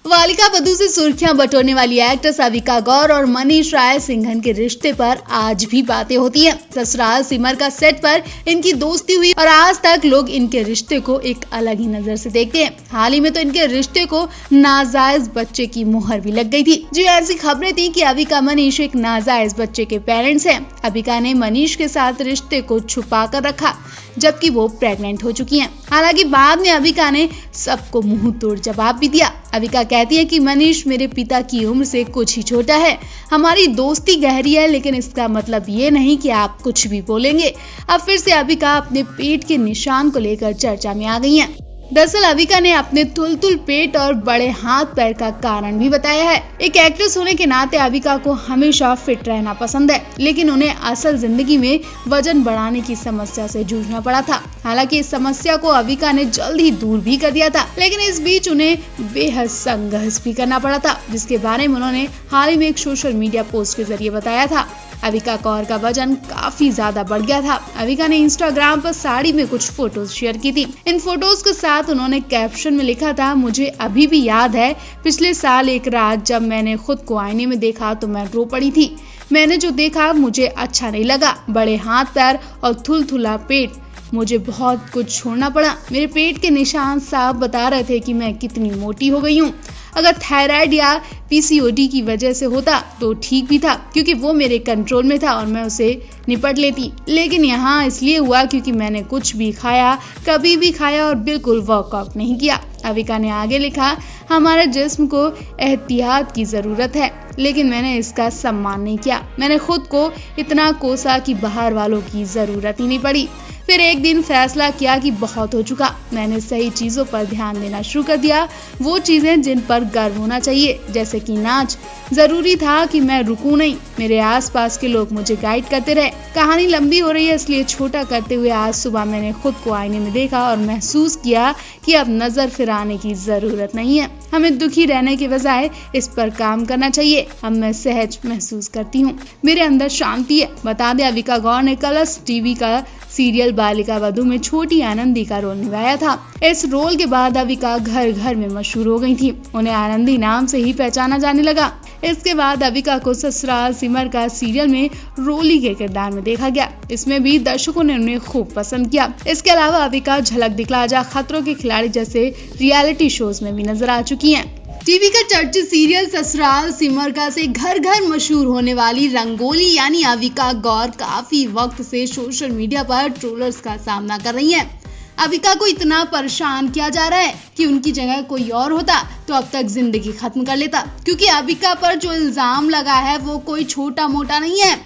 बालिका वधू से सुर्खियां बटोरने वाली एक्ट्रेस अविका गौर और मनीष राय सिंघन के रिश्ते पर आज भी बातें होती हैं। ससुराल सिमर का सेट पर इनकी दोस्ती हुई और आज तक लोग इनके रिश्ते को एक अलग ही नजर से देखते हैं। हाल ही में तो इनके रिश्ते को नाजायज बच्चे की मुहर भी लग गई थी। जी ऐसी खबरें थी कि अविका मनीष एक नाजायज बच्चे के पेरेंट्स हैं। अविका ने मनीष के साथ रिश्ते को छुपा कर रखा जबकि वो प्रेग्नेंट हो चुकी हैं। हालांकि बाद में अविका ने सबको मुंह तोड़ जवाब भी दिया। अविका कहती है कि मनीष मेरे पिता की उम्र से कुछ ही छोटा है। हमारी दोस्ती गहरी है, लेकिन इसका मतलब ये नहीं कि आप कुछ भी बोलेंगे। अब फिर से अविका अपने पेट के निशान को लेकर चर्चा में आ गई हैं। दरअसल अविका ने अपने तुलतुल पेट और बड़े हाथ पैर का कारण भी बताया है। एक एक्ट्रेस होने के नाते अविका को हमेशा फिट रहना पसंद है, लेकिन उन्हें असल जिंदगी में वजन बढ़ाने की समस्या से जूझना पड़ा था। हालांकि इस समस्या को अविका ने जल्द ही दूर भी कर दिया था, लेकिन इस बीच उन्हें बेहद संघर्ष भी करना पड़ा था, जिसके बारे में उन्होंने हाल ही में एक सोशल मीडिया पोस्ट के जरिए बताया था। अविका गौर का वजन काफी ज्यादा बढ़ गया था। अविका ने इंस्टाग्राम पर साड़ी में कुछ फोटोज शेयर की थी। इन फोटोज के साथ उन्होंने कैप्शन में लिखा था, मुझे अभी भी याद है पिछले साल एक रात जब मैंने खुद को आईने में देखा तो मैं रो पड़ी थी। मैंने जो देखा मुझे अच्छा नहीं लगा। बड़े हाथ पैर और थुलथुला पेट, मुझे बहुत कुछ छोड़ना पड़ा। मेरे पेट के निशान साफ बता रहे थे कि मैं कितनी मोटी हो गई हूँ। अगर थायराइड या पीसीओडी की वजह से होता तो ठीक भी था, क्योंकि वो मेरे कंट्रोल में था और मैं उसे निपट लेती। लेकिन यहाँ इसलिए हुआ क्योंकि मैंने कुछ भी खाया, कभी भी खाया और बिल्कुल वर्कआउट नहीं किया। अविका ने आगे लिखा, हमारे जिस्म को एहतियात की जरूरत है, लेकिन मैंने इसका सम्मान नहीं किया। मैंने खुद को इतना कोसा कि बाहर वालों की जरूरत ही नहीं पड़ी। फिर एक दिन फैसला किया कि बहुत हो चुका। मैंने सही चीजों पर ध्यान देना शुरू कर दिया, वो चीजें जिन पर गर्व होना चाहिए, जैसे कि नाच। जरूरी था कि मैं रुकूं नहीं। मेरे आसपास के लोग मुझे गाइड करते रहे। कहानी लंबी हो रही है, इसलिए छोटा करते हुए आज सुबह मैंने खुद को आईने में देखा और महसूस किया कि अब नजर फिराने की जरूरत नहीं है। हमें दुखी रहने के बजाय इस पर काम करना चाहिए। अब मैं सहज महसूस करती हूँ, मेरे अंदर शांति है। बता दें, अविका गौर ने कलर्स टीवी का सीरियल बालिका वधू में छोटी आनंदी का रोल निभाया था। इस रोल के बाद अविका घर घर में मशहूर हो गई थी। उन्हें आनंदी नाम से ही पहचाना जाने लगा। इसके बाद अविका को ससुराल सिमर का सीरियल में रोली के किरदार में देखा गया। इसमें भी दर्शकों ने उन्हें खूब पसंद किया। इसके अलावा अविका झलक दिखला जा, खतरों के खिलाड़ी जैसे रियलिटी शोज में भी नजर आ चुकी हैं। टीवी का चर्चित सीरियल ससुराल सिमर का से घर घर मशहूर होने वाली रंगोली यानी अविका गौर काफी वक्त से सोशल मीडिया पर ट्रोलर्स का सामना कर रही हैं। अविका को इतना परेशान किया जा रहा है कि उनकी जगह कोई और होता तो अब तक जिंदगी खत्म कर लेता, क्योंकि अविका पर जो इल्जाम लगा है वो कोई छोटा मोटा नहीं है।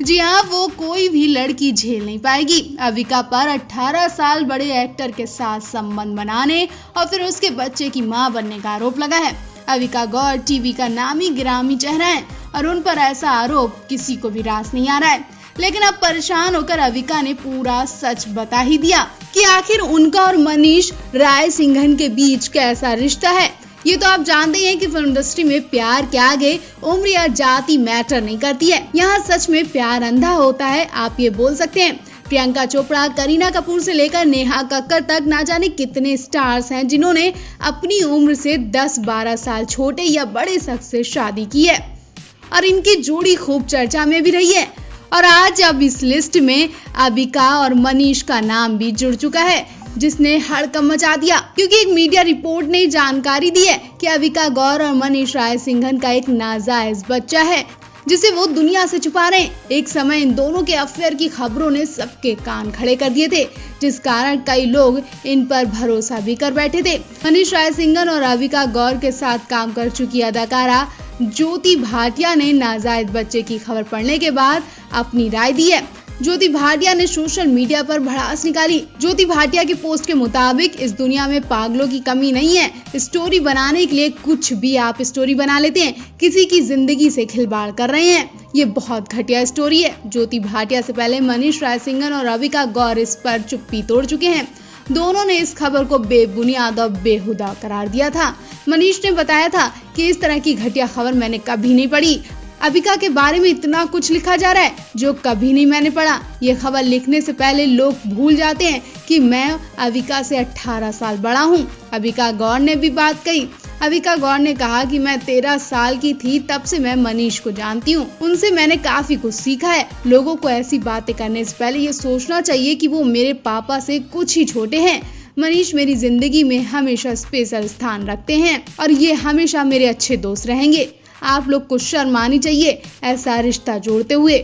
जी हाँ, वो कोई भी लड़की झेल नहीं पाएगी। अविका पर 18 साल बड़े एक्टर के साथ संबंध बनाने और फिर उसके बच्चे की मां बनने का आरोप लगा है। अविका गौर टीवी का नामी गिरामी चेहरा है और उन पर ऐसा आरोप किसी को भी रास नहीं आ रहा है। लेकिन अब परेशान होकर अविका ने पूरा सच बता ही दिया कि आखिर उनका और मनीष राय सिंघन के बीच कैसा रिश्ता है। ये तो आप जानते हैं कि फिल्म इंडस्ट्री में प्यार के आगे उम्र या जाति मैटर नहीं करती है। यहाँ सच में प्यार अंधा होता है, आप ये बोल सकते हैं। प्रियंका चोपड़ा, करीना कपूर से लेकर नेहा कक्कड़ तक ना जाने कितने स्टार्स हैं जिन्होंने अपनी उम्र से 10-12 साल छोटे या बड़े शख्स से शादी की है और इनकी जोड़ी खूब चर्चा में भी रही है। और आज अब इस लिस्ट में अविका और मनीष का नाम भी जुड़ चुका है, जिसने हड़कंप मचा दिया, क्योंकि एक मीडिया रिपोर्ट ने जानकारी दी है कि अविका गौर और मनीष राय सिंघन का एक नाजायज बच्चा है जिसे वो दुनिया से छुपा रहे हैं। एक समय इन दोनों के अफेयर की खबरों ने सबके कान खड़े कर दिए थे, जिस कारण कई लोग इन पर भरोसा भी कर बैठे थे। मनीष राय सिंघन और अविका गौर के साथ काम कर चुकी अदाकारा ज्योति भाटिया ने नाजायज बच्चे की खबर पढ़ने के बाद अपनी राय दी है। ज्योति भाटिया ने सोशल मीडिया पर भड़ास निकाली। ज्योति भाटिया की पोस्ट के मुताबिक इस दुनिया में पागलों की कमी नहीं है। स्टोरी बनाने के लिए कुछ भी आप स्टोरी बना लेते हैं, किसी की जिंदगी से खिलवाड़ कर रहे हैं। ये बहुत घटिया स्टोरी है। ज्योति भाटिया से पहले मनीष राय सिंघन और अविका गौर इस पर चुप्पी तोड़ चुके हैं। दोनों ने इस खबर को बेबुनियाद और बेहुदा करार दिया था। मनीष ने बताया था कि इस तरह की घटिया खबर मैंने कभी नहीं पढ़ी। अविका के बारे में इतना कुछ लिखा जा रहा है जो कभी नहीं मैंने पढ़ा। ये खबर लिखने से पहले लोग भूल जाते हैं कि मैं अविका से 18 साल बड़ा हूँ। अविका गौर ने भी बात कही। अविका गौर ने कहा कि मैं 13 साल की थी तब से मैं मनीष को जानती हूँ। उनसे मैंने काफी कुछ सीखा है। लोगों को ऐसी बातें करने से पहले ये सोचना चाहिए कि वो मेरे पापा से कुछ ही छोटे हैं। मनीष मेरी जिंदगी में हमेशा स्पेशल स्थान रखते हैं और ये हमेशा मेरे अच्छे दोस्त रहेंगे। आप लोग को शर्म आनी चाहिए ऐसा रिश्ता जोड़ते हुए।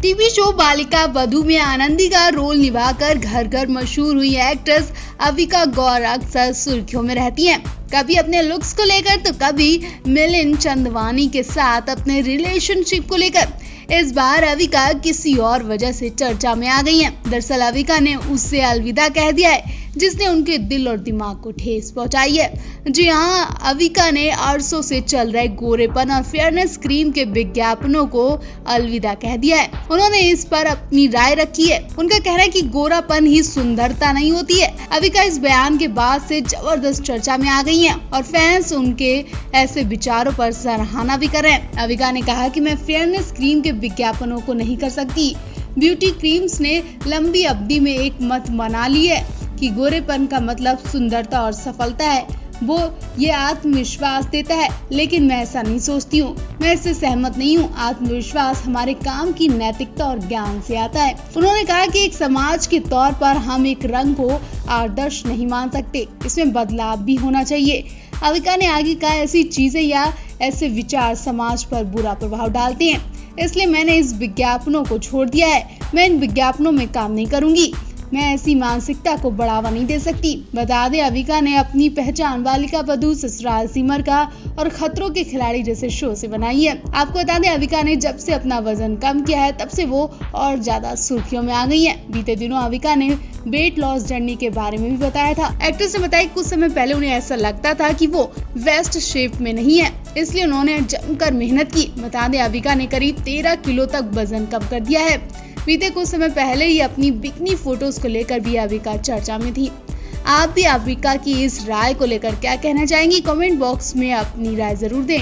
टीवी शो बालिका वधू में आनंदी का रोल निभाकर घर घर मशहूर हुई एक्ट्रेस अविका गौर अक्सर सुर्खियों में रहती हैं। कभी अपने लुक्स को लेकर तो कभी मिलिंद चंदवानी के साथ अपने रिलेशनशिप को लेकर। इस बार अविका किसी और वजह से चर्चा में आ गई हैं। दरअसल अविका ने उससे अलविदा कह दिया है जिसने उनके दिल और दिमाग को ठेस पहुंचाई है। जी हाँ, अविका ने अरसों से चल रहे गोरेपन और फेयरनेस क्रीम के विज्ञापनों को अलविदा कह दिया है। उन्होंने इस पर अपनी राय रखी है। उनका कहना है कि गोरापन ही सुंदरता नहीं होती है। अविका इस बयान के बाद से जबरदस्त चर्चा में आ गई हैं और फैंस उनके ऐसे विचारों पर सराहना भी कर रहे हैं। अविका ने कहा कि मैं फेयरनेस क्रीम के विज्ञापनों को नहीं कर सकती। ब्यूटी क्रीम्स ने लंबी अवधि में एक मत बना ली है कि गोरेपन का मतलब सुंदरता और सफलता है। वो ये आत्मविश्वास देता है, लेकिन मैं ऐसा नहीं सोचती हूँ। मैं इससे सहमत नहीं हूँ। आत्मविश्वास हमारे काम की नैतिकता और ज्ञान से आता है। उन्होंने कहा कि एक समाज के तौर पर हम एक रंग को आदर्श नहीं मान सकते, इसमें बदलाव भी होना चाहिए। अविका ने आगे कहा, ऐसी चीजें या ऐसे विचार समाज पर बुरा प्रभाव डालते हैं, इसलिए मैंने इस विज्ञापनों को छोड़ दिया है। मैं इन विज्ञापनों में काम नहीं करूंगी। मैं ऐसी मानसिकता को बढ़ावा नहीं दे सकती। बता दें, अविका ने अपनी पहचान बालिका वधू, ससुराल सिमर का और खतरों के खिलाड़ी जैसे शो से बनाई है। आपको बता दें, अविका ने जब से अपना वजन कम किया है तब से वो और ज्यादा सुर्खियों में आ गई है। बीते दिनों अविका ने वेट लॉस जर्नी के बारे में भी बताया था। एक्ट्रेस ने बताया कुछ समय पहले उन्हें ऐसा लगता था कि वो बेस्ट शेप में नहीं है, इसलिए उन्होंने जमकर मेहनत की। बता दें, अविका ने करीब 13 किलो तक वजन कम कर दिया है। बीते कुछ समय पहले ही अपनी बिकनी फोटोज को लेकर भी अविका चर्चा में थी। आप भी अविका की इस राय को लेकर क्या कहना चाहेंगी? कमेंट बॉक्स में अपनी राय जरूर दें।